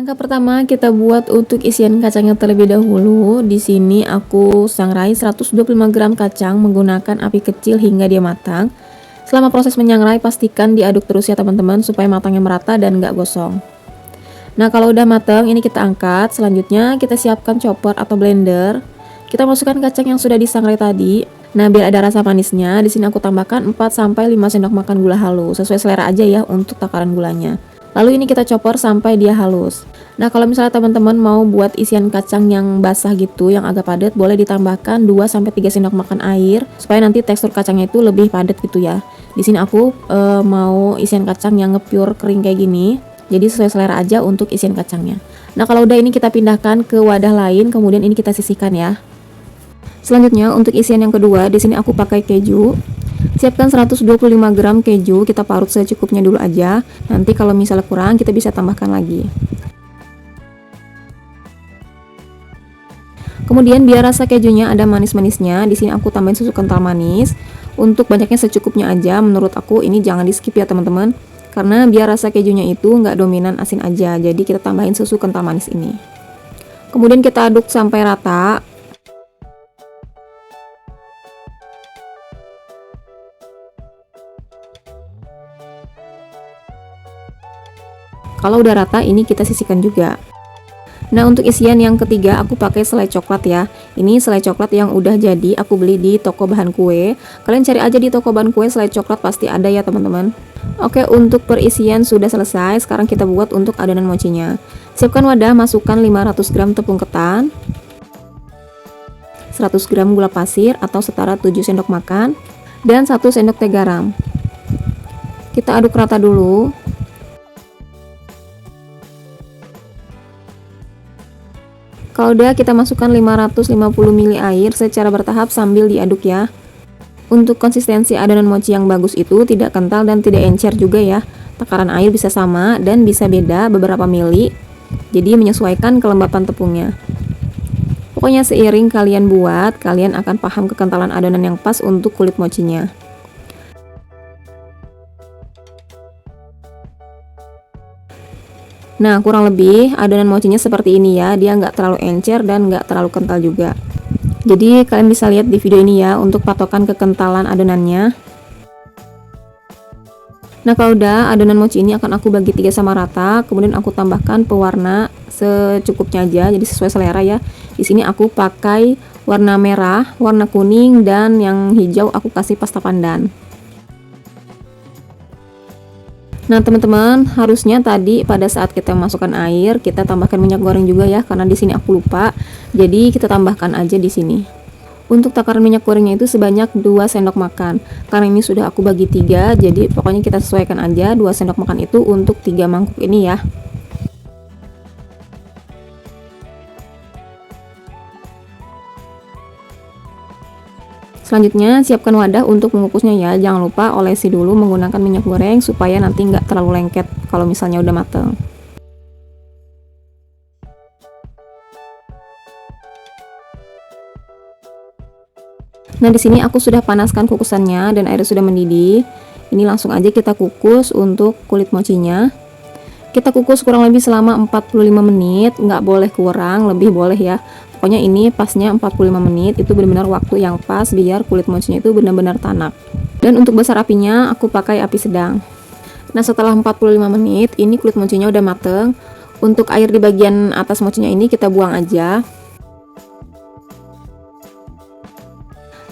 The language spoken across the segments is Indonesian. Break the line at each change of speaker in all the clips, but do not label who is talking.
Langkah pertama kita buat untuk isian kacangnya terlebih dahulu. Di sini aku sangrai 125 gram kacang menggunakan api kecil hingga dia matang. Selama proses menyangrai pastikan diaduk terus ya teman-teman supaya matangnya merata dan nggak gosong. Nah kalau udah matang ini kita angkat. Selanjutnya kita siapkan chopper atau blender. Kita masukkan kacang yang sudah disangrai tadi. Nah biar ada rasa manisnya, di sini aku tambahkan 4-5 sendok makan gula halus. Sesuai selera aja ya untuk takaran gulanya. Lalu ini kita chopper sampai dia halus. Nah kalau misalnya teman-teman mau buat isian kacang yang basah gitu, yang agak padat, boleh ditambahkan 2-3 sendok makan air supaya nanti tekstur kacangnya itu lebih padat gitu ya. Di sini aku mau isian kacang yang nge-pure kering kayak gini. Jadi sesuai selera aja untuk isian kacangnya. Nah kalau udah ini kita pindahkan ke wadah lain, kemudian ini kita sisihkan ya. Selanjutnya untuk isian yang kedua, di sini aku pakai keju. Siapkan 125 gram keju, kita parut secukupnya dulu aja. Nanti kalau misalnya kurang, kita bisa tambahkan lagi. Kemudian biar rasa kejunya ada manis-manisnya, di sini aku tambahin susu kental manis. Untuk banyaknya secukupnya aja, menurut aku ini jangan di skip ya teman-teman. Karena biar rasa kejunya itu nggak dominan asin aja, jadi kita tambahin susu kental manis ini. Kemudian kita aduk sampai rata. Kalau udah rata ini kita sisihkan juga. Nah untuk isian yang ketiga aku pakai selai coklat ya. Ini selai coklat yang udah jadi aku beli di toko bahan kue. Kalian cari aja di toko bahan kue selai coklat pasti ada ya teman-teman. Oke untuk perisian sudah selesai. Sekarang kita buat untuk adonan mochinya. Siapkan wadah, masukkan 500 gram tepung ketan, 100 gram gula pasir atau setara 7 sendok makan, dan 1 sendok teh garam. Kita aduk rata dulu. Kalau udah kita masukkan 550 ml air secara bertahap sambil diaduk ya. Untuk konsistensi adonan mochi yang bagus itu tidak kental dan tidak encer juga ya. Takaran air bisa sama dan bisa beda beberapa mili. Jadi menyesuaikan kelembapan tepungnya. Pokoknya seiring kalian buat, kalian akan paham kekentalan adonan yang pas untuk kulit mochinya. Nah kurang lebih adonan mochinya seperti ini ya, dia nggak terlalu encer dan nggak terlalu kental juga. Jadi kalian bisa lihat di video ini ya untuk patokan kekentalan adonannya. Nah kalau udah adonan mochi ini akan aku bagi 3 sama rata, kemudian aku tambahkan pewarna secukupnya aja, jadi sesuai selera ya. Di sini aku pakai warna merah, warna kuning, dan yang hijau aku kasih pasta pandan. Nah teman-teman, harusnya tadi pada saat kita masukkan air, kita tambahkan minyak goreng juga ya, karena di sini aku lupa. Jadi kita tambahkan aja di sini. Untuk takaran minyak gorengnya itu sebanyak 2 sendok makan. Karena ini sudah aku bagi 3, jadi pokoknya kita sesuaikan aja 2 sendok makan itu untuk 3 mangkuk ini ya. Selanjutnya siapkan wadah untuk mengukusnya ya. Jangan lupa olesi dulu menggunakan minyak goreng supaya nanti nggak terlalu lengket kalau misalnya udah mateng. Nah di sini aku sudah panaskan kukusannya dan airnya sudah mendidih. Ini langsung aja kita kukus untuk kulit mochinya. Kita kukus kurang lebih selama 45 menit, nggak boleh kurang, lebih boleh ya. Pokoknya ini pasnya 45 menit, itu benar-benar waktu yang pas biar kulit mochinya itu benar-benar tanak. Dan untuk besar apinya aku pakai api sedang. Nah setelah 45 menit ini kulit mochinya udah mateng. Untuk air di bagian atas mochinya ini kita buang aja.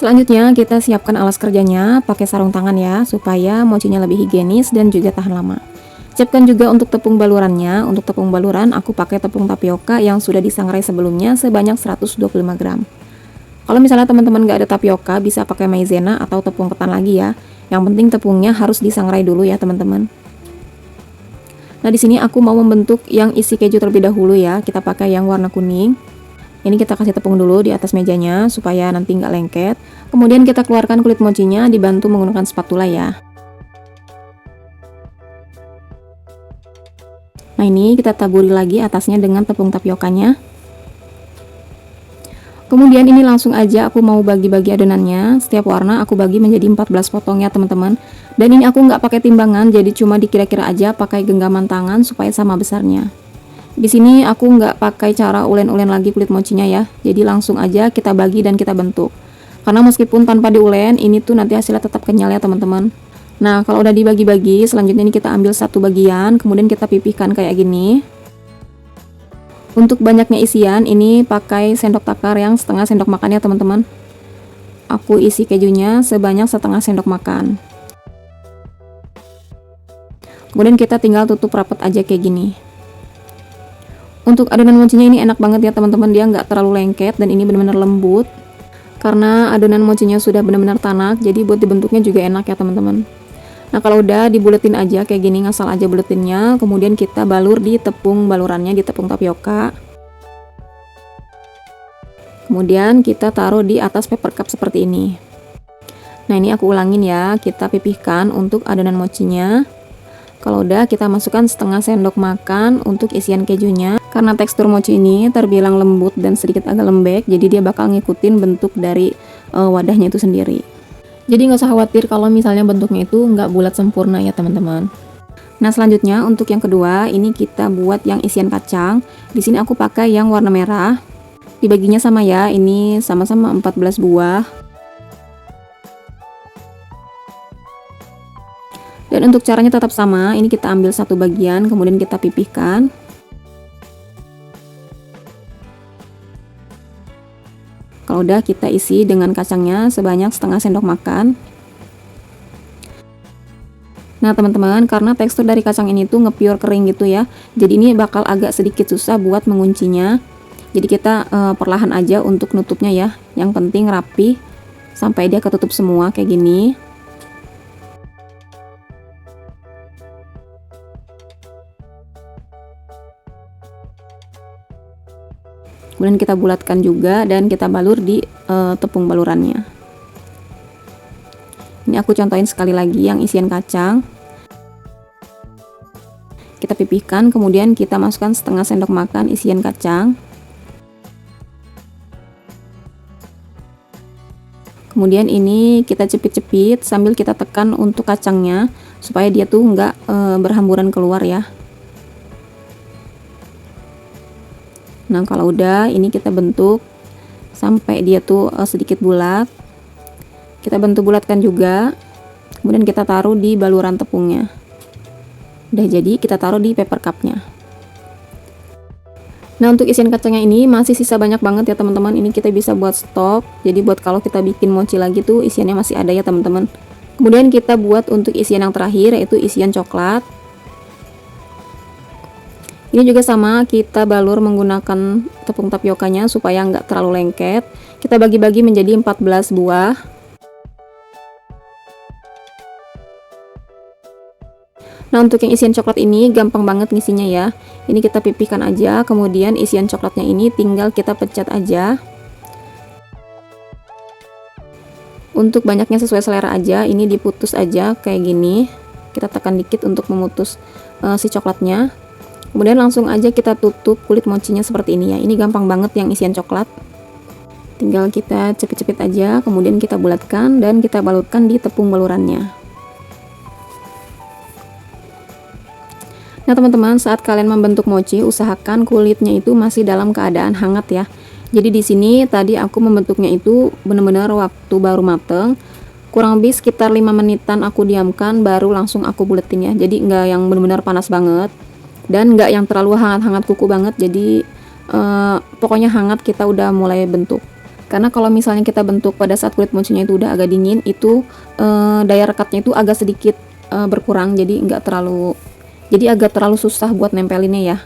Selanjutnya kita siapkan alas kerjanya, pakai sarung tangan ya supaya mochinya lebih higienis dan juga tahan lama. Siapkan juga untuk tepung balurannya. Untuk tepung baluran aku pakai tepung tapioka yang sudah disangrai sebelumnya sebanyak 125 gram. Kalau misalnya teman-teman nggak ada tapioka, bisa pakai maizena atau tepung ketan lagi ya. Yang penting tepungnya harus disangrai dulu ya teman-teman. Nah di sini aku mau membentuk yang isi keju terlebih dahulu ya. Kita pakai yang warna kuning. Ini kita kasih tepung dulu di atas mejanya supaya nanti nggak lengket. Kemudian kita keluarkan kulit mochinya dibantu menggunakan spatula ya. Nah ini kita taburi lagi atasnya dengan tepung tapiokanya. Kemudian ini langsung aja aku mau bagi-bagi adonannya. Setiap warna aku bagi menjadi 14 potong ya teman-teman. Dan ini aku nggak pakai timbangan, jadi cuma dikira-kira aja pakai genggaman tangan supaya sama besarnya. Di sini aku nggak pakai cara ulen-ulen lagi kulit mochinya ya. Jadi langsung aja kita bagi dan kita bentuk. Karena meskipun tanpa diulen, ini tuh nanti hasilnya tetap kenyal ya teman-teman. Nah, kalau udah dibagi-bagi, selanjutnya ini kita ambil satu bagian, kemudian kita pipihkan kayak gini. Untuk banyaknya isian, ini pakai sendok takar yang setengah sendok makan ya teman-teman. Aku isi kejunya sebanyak setengah sendok makan. Kemudian kita tinggal tutup rapat aja kayak gini. Untuk adonan mochinya ini enak banget ya teman-teman, dia nggak terlalu lengket dan ini benar-benar lembut. Karena adonan mochinya sudah benar-benar tanak, jadi buat dibentuknya juga enak ya teman-teman. Nah, kalau udah dibuletin aja kayak gini, ngasal aja buletinnya, kemudian kita balur di tepung balurannya, di tepung tapioka. Kemudian kita taruh di atas paper cup seperti ini. Nah, ini aku ulangin ya, kita pipihkan untuk adonan mochinya. Kalau udah, kita masukkan setengah sendok makan untuk isian kejunya. Karena tekstur mochi ini terbilang lembut dan sedikit agak lembek, jadi dia bakal ngikutin bentuk dari wadahnya itu sendiri. Jadi nggak usah khawatir kalau misalnya bentuknya itu nggak bulat sempurna ya teman-teman. Nah, selanjutnya untuk yang kedua, ini kita buat yang isian kacang. Di sini aku pakai yang warna merah. Dibaginya sama ya, ini sama-sama 14 buah. Dan untuk caranya tetap sama, ini kita ambil satu bagian, kemudian kita pipihkan. Kalau udah, kita isi dengan kacangnya sebanyak setengah sendok makan. Nah teman-teman, karena tekstur dari kacang ini tuh nge-pure kering gitu ya, jadi ini bakal agak sedikit susah buat menguncinya. Jadi kita perlahan aja untuk nutupnya ya, yang penting rapi sampai dia ketutup semua kayak gini. Kemudian kita bulatkan juga dan kita balur di tepung balurannya. Ini aku contohin sekali lagi yang isian kacang. Kita pipihkan, kemudian kita masukkan setengah sendok makan isian kacang. Kemudian ini kita cepit-cepit sambil kita tekan untuk kacangnya supaya dia tuh nggak berhamburan keluar ya. Nah, kalau udah, ini kita bentuk sampai dia tuh sedikit bulat. Kita bentuk bulatkan juga. Kemudian kita taruh di baluran tepungnya. Udah jadi, kita taruh di paper cupnya. Nah, untuk isian kacangnya ini masih sisa banyak banget ya teman-teman. Ini kita bisa buat stok. Jadi buat kalau kita bikin mochi lagi tuh isiannya masih ada ya teman-teman. Kemudian kita buat untuk isian yang terakhir, yaitu isian coklat. Ini juga sama, kita balur menggunakan tepung tapiokanya supaya nggak terlalu lengket. Kita bagi-bagi menjadi 14 buah. Nah, untuk yang isian coklat ini gampang banget ngisinya ya. Ini kita pipihkan aja, kemudian isian coklatnya ini tinggal kita pencet aja. Untuk banyaknya sesuai selera aja, ini diputus aja kayak gini. Kita tekan dikit untuk memutus si coklatnya. Kemudian langsung aja kita tutup kulit mochinya seperti ini ya. Ini gampang banget yang isian coklat. Tinggal kita cepit-cepit aja, kemudian kita bulatkan dan kita balurkan di tepung balurannya. Nah teman-teman, saat kalian membentuk mochi, usahakan kulitnya itu masih dalam keadaan hangat ya. Jadi di sini tadi aku membentuknya itu benar-benar waktu baru mateng. Kurang lebih sekitar 5 menitan aku diamkan, baru langsung aku buletin ya. Jadi nggak yang benar-benar panas banget. Dan nggak yang terlalu hangat-hangat kuku banget, jadi pokoknya hangat kita udah mulai bentuk. Karena kalau misalnya kita bentuk pada saat kulit mochinya itu udah agak dingin, itu daya rekatnya itu agak sedikit berkurang, jadi agak terlalu susah buat nempelinnya ya.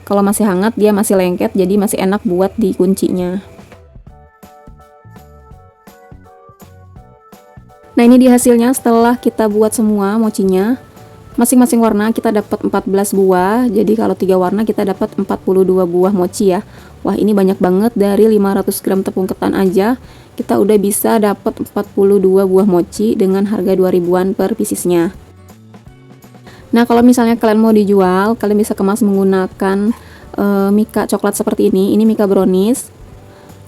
Kalau masih hangat dia masih lengket, jadi masih enak buat dikuncinya. Nah, ini dia hasilnya setelah kita buat semua mochinya. Masing-masing warna kita dapat 14 buah, jadi kalau 3 warna kita dapat 42 buah mochi ya. Wah, ini banyak banget, dari 500 gram tepung ketan aja kita udah bisa dapat 42 buah mochi dengan harga 2000-an per piecesnya. Nah, kalau misalnya kalian mau dijual, kalian bisa kemas menggunakan mika coklat seperti ini mika brownies.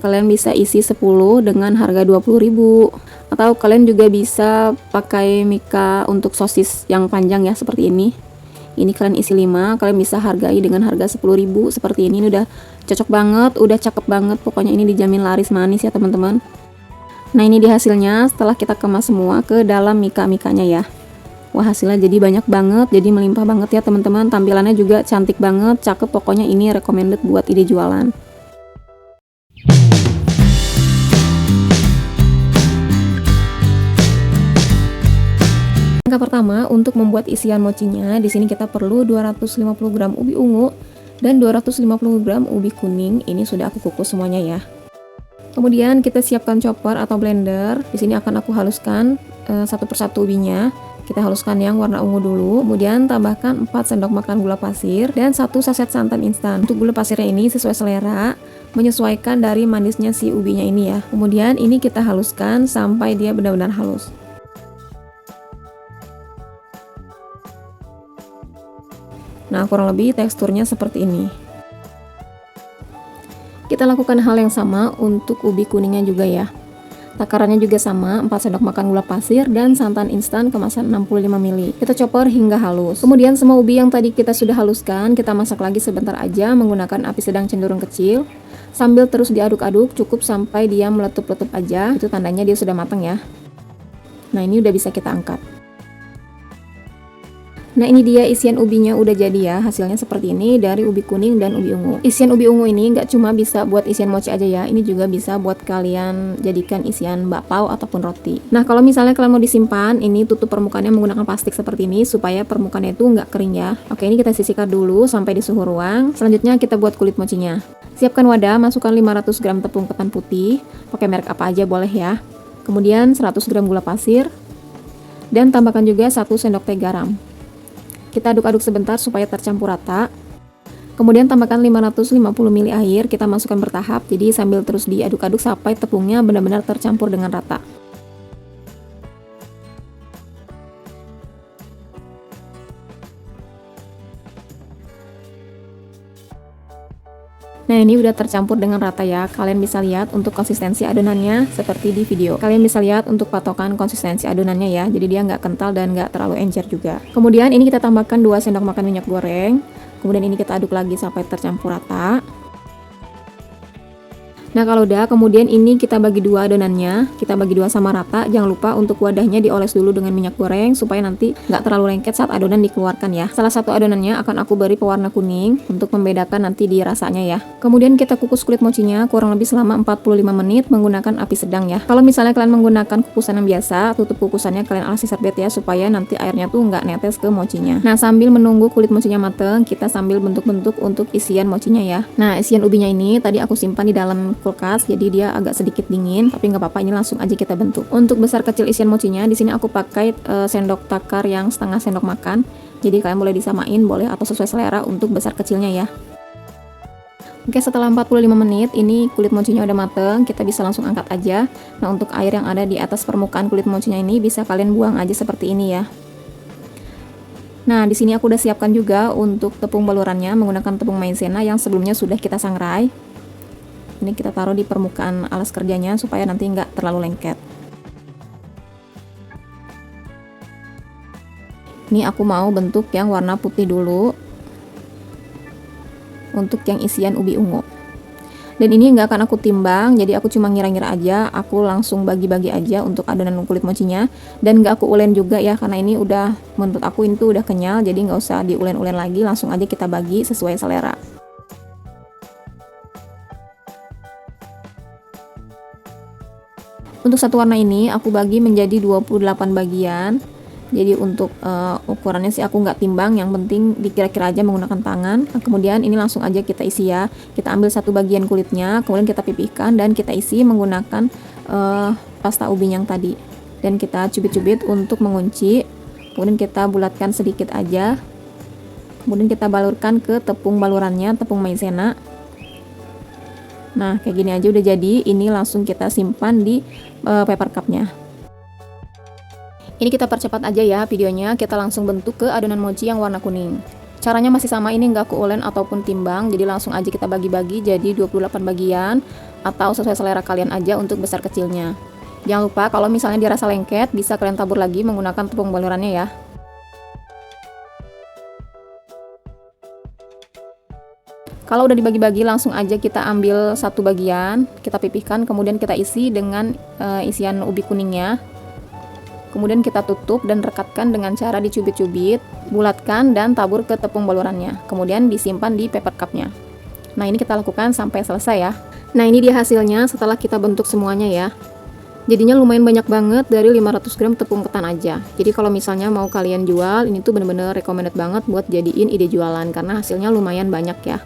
Kalian bisa isi 10 dengan harga 20.000. Atau kalian juga bisa pakai mika untuk sosis yang panjang ya, seperti ini. Ini kalian isi 5, kalian bisa hargai dengan harga 10.000 seperti ini udah cocok banget, udah cakep banget. Pokoknya ini dijamin laris manis ya teman-teman. Nah ini dia hasilnya setelah kita kemas semua ke dalam mika-mikanya ya. Wah hasilnya jadi banyak banget, jadi melimpah banget ya teman-teman. Tampilannya juga cantik banget, cakep. Pokoknya ini recommended buat ide jualan. Langkah pertama untuk membuat isian mochinya, di sini kita perlu 250 gram ubi ungu dan 250 gram ubi kuning. Ini sudah aku kukus semuanya ya. Kemudian kita siapkan chopper atau blender. Di sini akan aku haluskan satu persatu ubinya. Kita haluskan yang warna ungu dulu. Kemudian tambahkan 4 sendok makan gula pasir dan 1 saset santan instan. Untuk gula pasirnya ini sesuai selera, menyesuaikan dari manisnya si ubinya ini ya. Kemudian ini kita haluskan sampai dia benar-benar halus. Nah, kurang lebih teksturnya seperti ini. Kita lakukan hal yang sama untuk ubi kuningnya juga ya. Takarannya juga sama, 4 sendok makan gula pasir dan santan instan kemasan 65 ml. Kita chopper hingga halus. Kemudian semua ubi yang tadi kita sudah haluskan, kita masak lagi sebentar aja menggunakan api sedang cenderung kecil. Sambil terus diaduk-aduk cukup sampai dia meletup-letup aja. Itu tandanya dia sudah matang ya. Nah, ini udah bisa kita angkat. Nah ini dia isian ubinya udah jadi ya, hasilnya seperti ini dari ubi kuning dan ubi ungu. Isian ubi ungu ini nggak cuma bisa buat isian mochi aja ya, ini juga bisa buat kalian jadikan isian bakpao ataupun roti. Nah kalau misalnya kalian mau disimpan, ini tutup permukaannya menggunakan plastik seperti ini supaya permukaannya itu nggak kering ya. Oke, ini kita sisihkan dulu sampai di suhu ruang. Selanjutnya kita buat kulit mochinya. Siapkan wadah, masukkan 500 gram tepung ketan putih, pakai merek apa aja boleh ya. Kemudian 100 gram gula pasir, dan tambahkan juga 1 sendok teh garam. Kita aduk-aduk sebentar supaya tercampur rata. Kemudian tambahkan 550 ml air, kita masukkan bertahap. Jadi sambil terus diaduk-aduk sampai tepungnya benar-benar tercampur dengan rata. Nah ini udah tercampur dengan rata ya. Kalian bisa lihat untuk konsistensi adonannya seperti di video. Kalian bisa lihat untuk patokan konsistensi adonannya ya. Jadi dia nggak kental dan nggak terlalu encer juga. Kemudian ini kita tambahkan 2 sendok makan minyak goreng. Kemudian ini kita aduk lagi sampai tercampur rata. Nah kalau udah, kemudian ini kita bagi dua adonannya, kita bagi dua sama rata. Jangan lupa untuk wadahnya dioles dulu dengan minyak goreng supaya nanti nggak terlalu lengket saat adonan dikeluarkan ya. Salah satu adonannya akan aku beri pewarna kuning untuk membedakan nanti di rasanya ya. Kemudian kita kukus kulit mochinya kurang lebih selama 45 menit menggunakan api sedang ya. Kalau misalnya kalian menggunakan kukusan yang biasa, tutup kukusannya kalian alasi serbet ya supaya nanti airnya tuh nggak netes ke mochinya. Nah sambil menunggu kulit mochinya mateng, kita sambil bentuk-bentuk untuk isian mochinya ya. Nah isian ubinya ini tadi aku simpan di dalam kulkas, jadi dia agak sedikit dingin, tapi nggak apa-apa, ini langsung aja kita bentuk. Untuk besar kecil isian mochinya, di sini aku pakai sendok takar yang setengah sendok makan. Jadi kalian boleh disamain, boleh atau sesuai selera untuk besar kecilnya ya. Oke, setelah 45 menit ini kulit mochinya udah mateng, kita bisa langsung angkat aja. Nah untuk air yang ada di atas permukaan kulit mochinya ini bisa kalian buang aja seperti ini ya. Nah di sini aku udah siapkan juga untuk tepung balurannya menggunakan tepung maizena yang sebelumnya sudah kita sangrai. Ini kita taruh di permukaan alas kerjanya supaya nanti nggak terlalu lengket. Ini aku mau bentuk yang warna putih dulu untuk yang isian ubi ungu. Dan ini nggak akan aku timbang, jadi aku cuma ngira-ngira aja, aku langsung bagi-bagi aja untuk adonan kulit mochinya. Dan nggak aku ulen juga ya, karena ini udah, menurut aku itu udah kenyal, jadi nggak usah diulen-ulen lagi, langsung aja kita bagi sesuai selera. Untuk satu warna ini aku bagi menjadi 28 bagian. Jadi untuk ukurannya sih aku nggak timbang, yang penting dikira-kira aja menggunakan tangan. Nah, kemudian ini langsung aja kita isi ya. Kita ambil satu bagian kulitnya, kemudian kita pipihkan dan kita isi menggunakan pasta ubi yang tadi. Dan kita cubit-cubit untuk mengunci. Kemudian kita bulatkan sedikit aja. Kemudian kita balurkan ke tepung balurannya, tepung maizena. Nah kayak gini aja udah jadi. Ini langsung kita simpan di paper cupnya. Ini kita percepat aja ya videonya, kita langsung bentuk ke adonan mochi yang warna kuning. Caranya masih sama, ini nggak aku ulen ataupun timbang, jadi langsung aja kita bagi-bagi jadi 28 bagian atau sesuai selera kalian aja untuk besar kecilnya. Jangan lupa kalau misalnya dirasa lengket bisa kalian tabur lagi menggunakan tepung balurannya ya. Kalau udah dibagi-bagi, langsung aja kita ambil satu bagian, kita pipihkan, kemudian kita isi dengan isian ubi kuningnya. Kemudian kita tutup dan rekatkan dengan cara dicubit-cubit, bulatkan dan tabur ke tepung balurannya. Kemudian disimpan di paper cupnya. Nah, ini kita lakukan sampai selesai ya. Nah, ini dia hasilnya setelah kita bentuk semuanya ya. Jadinya lumayan banyak banget dari 500 gram tepung ketan aja. Jadi kalau misalnya mau kalian jual, ini tuh bener-bener recommended banget buat jadiin ide jualan karena hasilnya lumayan banyak ya.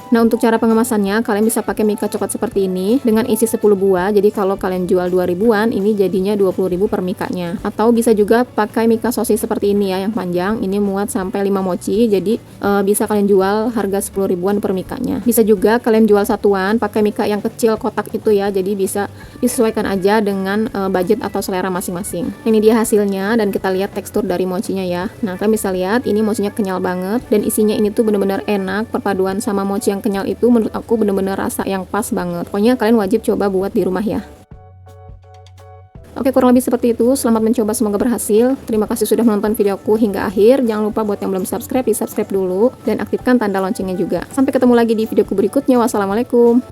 Nah, untuk cara pengemasannya, kalian bisa pakai mika coklat seperti ini dengan isi 10 buah. Jadi kalau kalian jual 2 ribuan, ini jadinya 20.000 per mikanya. Atau bisa juga pakai mika sosis seperti ini ya, yang panjang. Ini muat sampai 5 mochi. Jadi bisa kalian jual harga 10 ribuan per mikanya. Bisa juga kalian jual satuan pakai mika yang kecil kotak itu ya. Jadi bisa disesuaikan aja dengan budget atau selera masing-masing. Ini dia hasilnya dan kita lihat tekstur dari mochinya ya. Nah, kalian bisa lihat ini mochinya kenyal banget dan isinya ini tuh bener-bener enak. Perpaduan sama mochi yang kenyal itu menurut aku bener-bener rasa yang pas banget. Pokoknya kalian wajib coba buat di rumah ya. Oke, kurang lebih seperti itu. Selamat mencoba, semoga berhasil. Terima kasih sudah menonton videoku hingga akhir. Jangan lupa buat yang belum subscribe, di subscribe dulu dan aktifkan tanda loncengnya juga. Sampai ketemu lagi di videoku berikutnya. Wassalamualaikum.